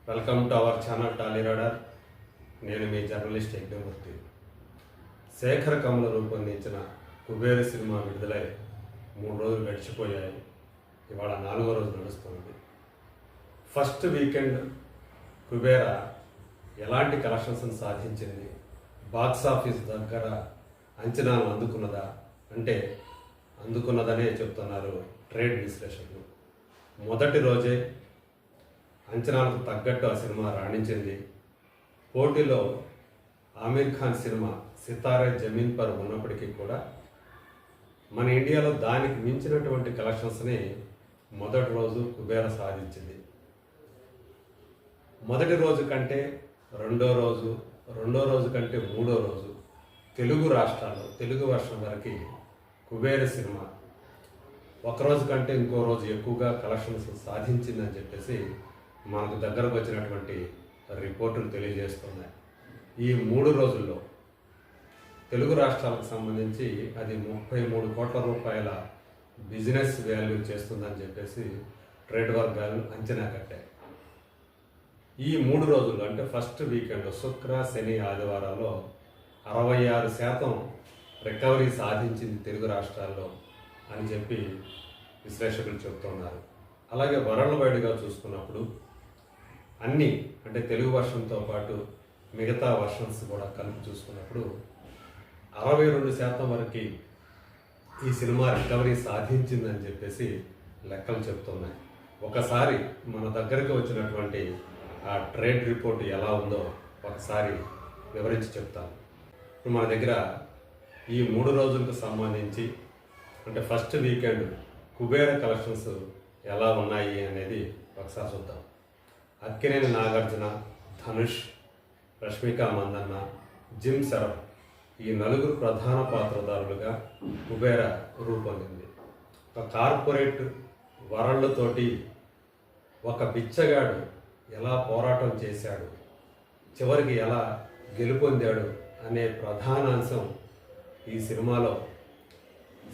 Welcome to our channel Tally radar. నేను మీ journalist Yagnamurthy. Sekhar Kammula రూపొందించిన Kubera cinema విడుదలై 3 రోజులు గడిచిపోయాయి. ఇవాళ 4వ రోజు నడుస్తుంది. ఫస్ట్ వీకెండ్ కుబేర ఎలాంటి కలెక్షన్స్ సాధించింది, బాక్స్ ఆఫీస్ దగ్గర అంచనాలను అందుకున్నదా అంటే అందుకున్నదనే చెప్తున్నారు ట్రేడ్ విశ్లేషకులు. మొదటి రోజే అంచనాలకు తగ్గట్టు ఆ సినిమా రాణించింది. పోటీలో ఆమీర్ ఖాన్ సినిమా సితారే జమీన్ పర్ ఉన్నప్పటికీ కూడా మన ఇండియాలో దానికి మించినటువంటి కలెక్షన్స్ని మొదటి రోజు కుబేర సాధించింది. మొదటి రోజు కంటే రెండో రోజు కంటే మూడో రోజు తెలుగు రాష్ట్రాల్లో తెలుగు వర్షం వరకు కుబేర సినిమా ఒకరోజు కంటే ఇంకో రోజు ఎక్కువగా కలెక్షన్స్ సాధించిందని చెప్పేసి మనకు దగ్గరకు వచ్చినటువంటి రిపోర్టులు తెలియజేస్తున్నాయి. ఈ 3 రోజుల్లో తెలుగు రాష్ట్రాలకు సంబంధించి అది 33 కోట్ల రూపాయల బిజినెస్ వాల్యూ చేస్తుందని చెప్పేసి ట్రేడ్ వర్గాలు అంచనా కట్టాయి. ఈ 3 రోజుల్లో అంటే ఫస్ట్ వీకెండ్ శుక్ర శని ఆదివారాల్లో 66% రికవరీ సాధించింది తెలుగు రాష్ట్రాల్లో అని చెప్పి విశ్లేషకులు చెబుతున్నారు. అలాగే వరల్డ్ వైడ్గా చూసుకున్నప్పుడు అన్నీ అంటే తెలుగు వర్షంతో పాటు మిగతా వర్షన్స్ కూడా కలిపి చూసుకున్నప్పుడు 62% వరకు ఈ సినిమా రికవరీ సాధించిందని చెప్పేసి లెక్కలు చెప్తున్నాయి. ఒకసారి మన దగ్గరికి వచ్చినటువంటి ఆ ట్రేడ్ రిపోర్ట్ ఎలా ఉందో ఒకసారి వివరించి చెప్తాను. ఇప్పుడు మన దగ్గర ఈ 3 రోజులకు సంబంధించి అంటే ఫస్ట్ వీకెండ్ కుబేర కలెక్షన్స్ ఎలా ఉన్నాయి అనేది ఒకసారి చూద్దాం. అక్కినేని నాగార్జున, ధనుష్, రష్మిక మందన్న, జిమ్ శరత్ ఈ 4 ప్రధాన పాత్రధారులుగా కుబేర రూపొందింది. ఒక కార్పొరేట్ వరల్డ్ తోటి ఒక బిచ్చగాడు ఎలా పోరాటం చేశాడు, చివరికి ఎలా గెలుపొందాడు అనే ప్రధాన అంశం ఈ సినిమాలో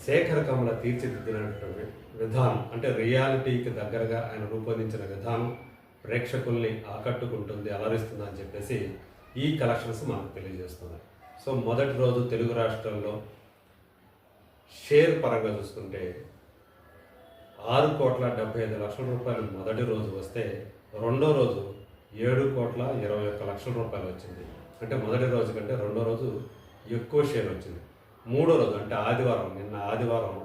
శేఖర్ కమల తీర్చిదిద్దినటువంటి విధానం అంటే రియాలిటీకి దగ్గరగా ఆయన రూపొందించిన విధానం ప్రేక్షకుల్ని ఆకట్టుకుంటుంది, అలరిస్తుంది అని చెప్పేసి ఈ కలెక్షన్స్ మనకు తెలియజేస్తున్నాయి. సో మొదటి రోజు తెలుగు రాష్ట్రాల్లో షేర్ పరంగా చూసుకుంటే 6,75,00,000 రూపాయలు మొదటి రోజు వస్తే రెండో రోజు 7,21,00,000 రూపాయలు వచ్చింది. అంటే మొదటి రోజు కంటే రెండో రోజు ఎక్కువ షేర్ వచ్చింది. మూడో రోజు అంటే ఆదివారం, నిన్న ఆదివారం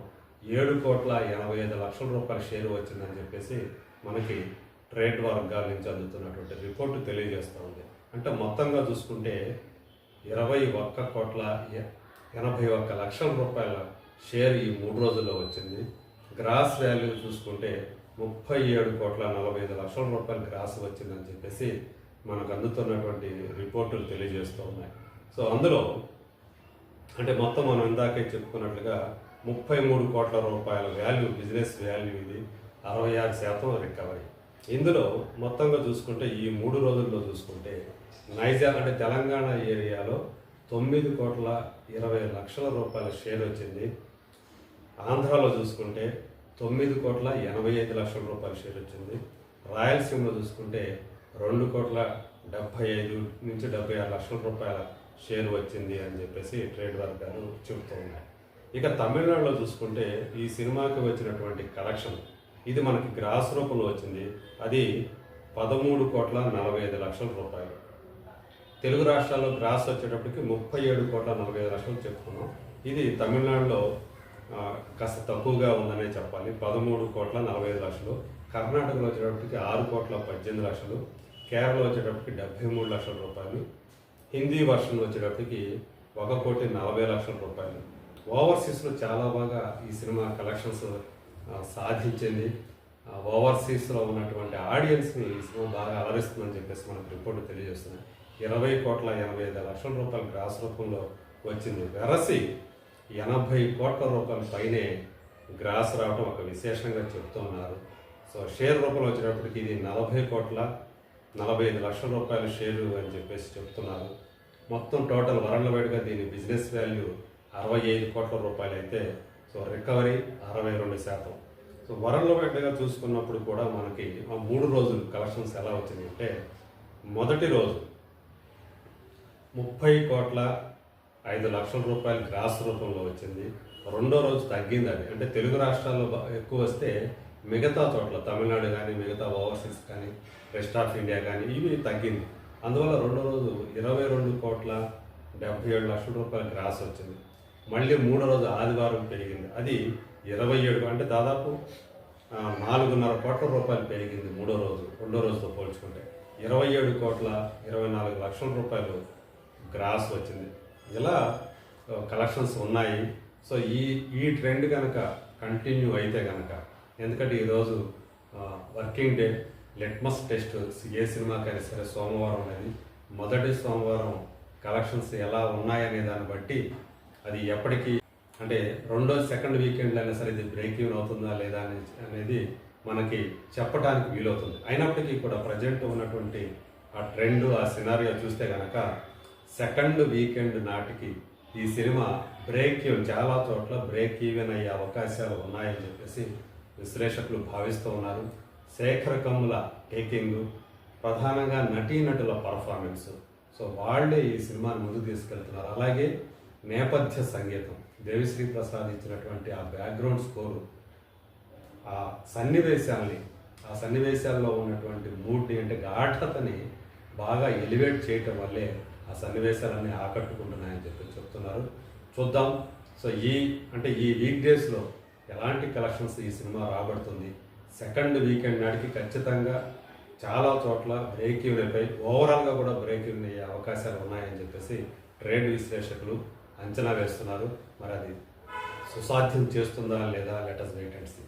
7,85,00,000 రూపాయల షేర్ వచ్చిందని చెప్పేసి మనకి ట్రేడ్ వర్గాల నుంచి అందుతున్నటువంటి రిపోర్టు తెలియజేస్తూ ఉంది. అంటే మొత్తంగా చూసుకుంటే 21,81,00,000 రూపాయల షేర్ ఈ 3 రోజుల్లో వచ్చింది. గ్రాస్ వాల్యూ చూసుకుంటే 37,45,00,000 రూపాయల గ్రాస్ వచ్చిందని చెప్పేసి మనకు అందుతున్నటువంటి రిపోర్టులు తెలియజేస్తూ ఉన్నాయి. సో అందులో అంటే మొత్తం మనం ఇందాకే చెప్పుకున్నట్లుగా 33 కోట్ల రూపాయల వాల్యూ, బిజినెస్ వాల్యూ ఇది, 66% రికవరీ. ఇందులో మొత్తంగా చూసుకుంటే ఈ 3 రోజుల్లో చూసుకుంటే నైజాం అంటే తెలంగాణ ఏరియాలో 9,20,00,000 రూపాయల షేర్ వచ్చింది. ఆంధ్రాలో చూసుకుంటే 9,85,00,000 రూపాయల షేర్ వచ్చింది. రాయలసీమలో చూసుకుంటే 2,75,00,000 రూపాయల షేర్ వచ్చింది అని చెప్పేసి ట్రేడ్ వర్గాలు చెబుతూ ఉన్నాయి. ఇక తమిళనాడులో చూసుకుంటే ఈ సినిమాకి వచ్చినటువంటి కలెక్షన్ ఇది మనకి గ్రాస్ రూపంలో వచ్చింది. అది 13,45,00,000 రూపాయలు. తెలుగు రాష్ట్రాల్లో గ్రాస్ వచ్చేటప్పటికి 37,45,00,000 చెప్పుకున్నాం. ఇది తమిళనాడులో కాస్త తక్కువగా ఉందనే చెప్పాలి, 13,45,00,000. కర్ణాటకలో వచ్చేటప్పటికి 6,18,00,000, కేరళలో వచ్చేటప్పటికి 73,00,000 రూపాయలు, హిందీ వర్షన్ వచ్చేటప్పటికి 1,40,00,000 రూపాయలు. ఓవర్సీస్లో చాలా బాగా ఈ సినిమా కలెక్షన్స్ సాధించింది. ఓవర్సీస్లో ఉన్నటువంటి ఆడియన్స్ని ఈ సినిమా బాగా అలరిస్తుందని చెప్పేసి మనకు రిపోర్టు తెలియజేస్తున్నాయి. 20,85,00,000 రూపాయలు గ్రాస్ రూపంలో వచ్చింది. వెరసి 80 కోట్ల రూపాయల పైనే గ్రాస్ రావడం ఒక విశేషంగా చెప్తున్నారు. సో షేర్ రూపంలో వచ్చేటప్పటికి ఇది 40,45,00,000 రూపాయల షేరు అని చెప్పేసి చెప్తున్నారు. మొత్తం టోటల్ వరల్డ్ వైడ్గా దీని బిజినెస్ వాల్యూ 65 కోట్ల రూపాయలు అయితే సో రికవరీ 62%. సో వరల్డ్ వైడ్గా చూసుకున్నప్పుడు కూడా మనకి ఆ 3 రోజులు కలెక్షన్స్ ఎలా వచ్చినాయి అంటే, మొదటి రోజు 30,05,00,000 గ్రాస్ రూపంలో వచ్చింది. రెండో రోజు తగ్గింది అది. అంటే తెలుగు రాష్ట్రాల్లో ఎక్కువ వస్తే మిగతా చోట్ల తమిళనాడు కానీ, మిగతా ఓవర్సీస్ కానీ, రెస్ట్ ఆఫ్ ఇండియా కానీ ఇవి తగ్గింది. అందువల్ల రెండో రోజు 22,77,00,000 గ్రాస్ వచ్చింది. మళ్ళీ మూడో రోజు ఆదివారం పెరిగింది. అది 27 అంటే దాదాపు 4,500 కోట్ల రూపాయలు పెరిగింది మూడో రోజు రెండో రోజుతో పోల్చుకుంటే. 27,24,00,000 గ్రాస్ వచ్చింది. ఇలా కలెక్షన్స్ ఉన్నాయి. సో ఈ ట్రెండ్ కనుక కంటిన్యూ అయితే కనుక, ఎందుకంటే ఈరోజు వర్కింగ్ డే, లిట్మస్ టెస్ట్ ఏ సినిమాకైనా సరే సోమవారం అనేది, మొదటి సోమవారం కలెక్షన్స్ ఎలా ఉన్నాయనే దాన్ని బట్టి అది ఎప్పటికీ అంటే సెకండ్ వీకెండ్లో అయినా సరే ఇది బ్రేక్ ఈవెన్ అవుతుందా లేదా అనేది మనకి చెప్పడానికి వీలవుతుంది. అయినప్పటికీ కూడా ప్రజెంట్ ఉన్నటువంటి ఆ ట్రెండ్, ఆ సినారియో చూస్తే కనుక సెకండ్ వీకెండ్ నాటికి ఈ సినిమా బ్రేక్ ఈవెన్, చాలా చోట్ల బ్రేక్ ఈవెన్ అయ్యే అవకాశాలు ఉన్నాయని చెప్పేసి విశ్లేషకులు భావిస్తూ ఉన్నారు. శేఖర్ కమ్ముల టేకింగ్, ప్రధానంగా నటీనటుల పర్ఫార్మెన్స్, సో వాళ్ళే ఈ సినిమాని ముందుకు తీసుకెళ్తున్నారు. అలాగే నేపథ్య సంగీతం, దేవిశ్రీ ప్రసాద్ ఇచ్చినటువంటి ఆ బ్యాక్గ్రౌండ్ స్కోరు, ఆ సన్నివేశాల్లో ఉన్నటువంటి మూడ్ని అంటే గాఢతని బాగా ఎలివేట్ చేయటం వల్లే ఆ సన్నివేశాలన్నీ ఆకట్టుకుంటున్నాయని చెప్తున్నారు. చూద్దాం. సో ఈ వీక్ డేస్లో ఎలాంటి కలెక్షన్స్ ఈ సినిమా రాబడుతుంది. సెకండ్ వీకెండ్ నాటికి ఖచ్చితంగా చాలా చోట్ల బ్రేక్ ఈవెన్ అయిపోయి ఓవరాల్గా కూడా బ్రేక్ ఈవెన్ అయ్యే అవకాశాలు ఉన్నాయని చెప్పేసి ట్రేడ్ విశ్లేషకులు అంచనా వేస్తున్నారు. మరి అది సుసాధ్యం చేస్తుందా లేదా, let us wait and see.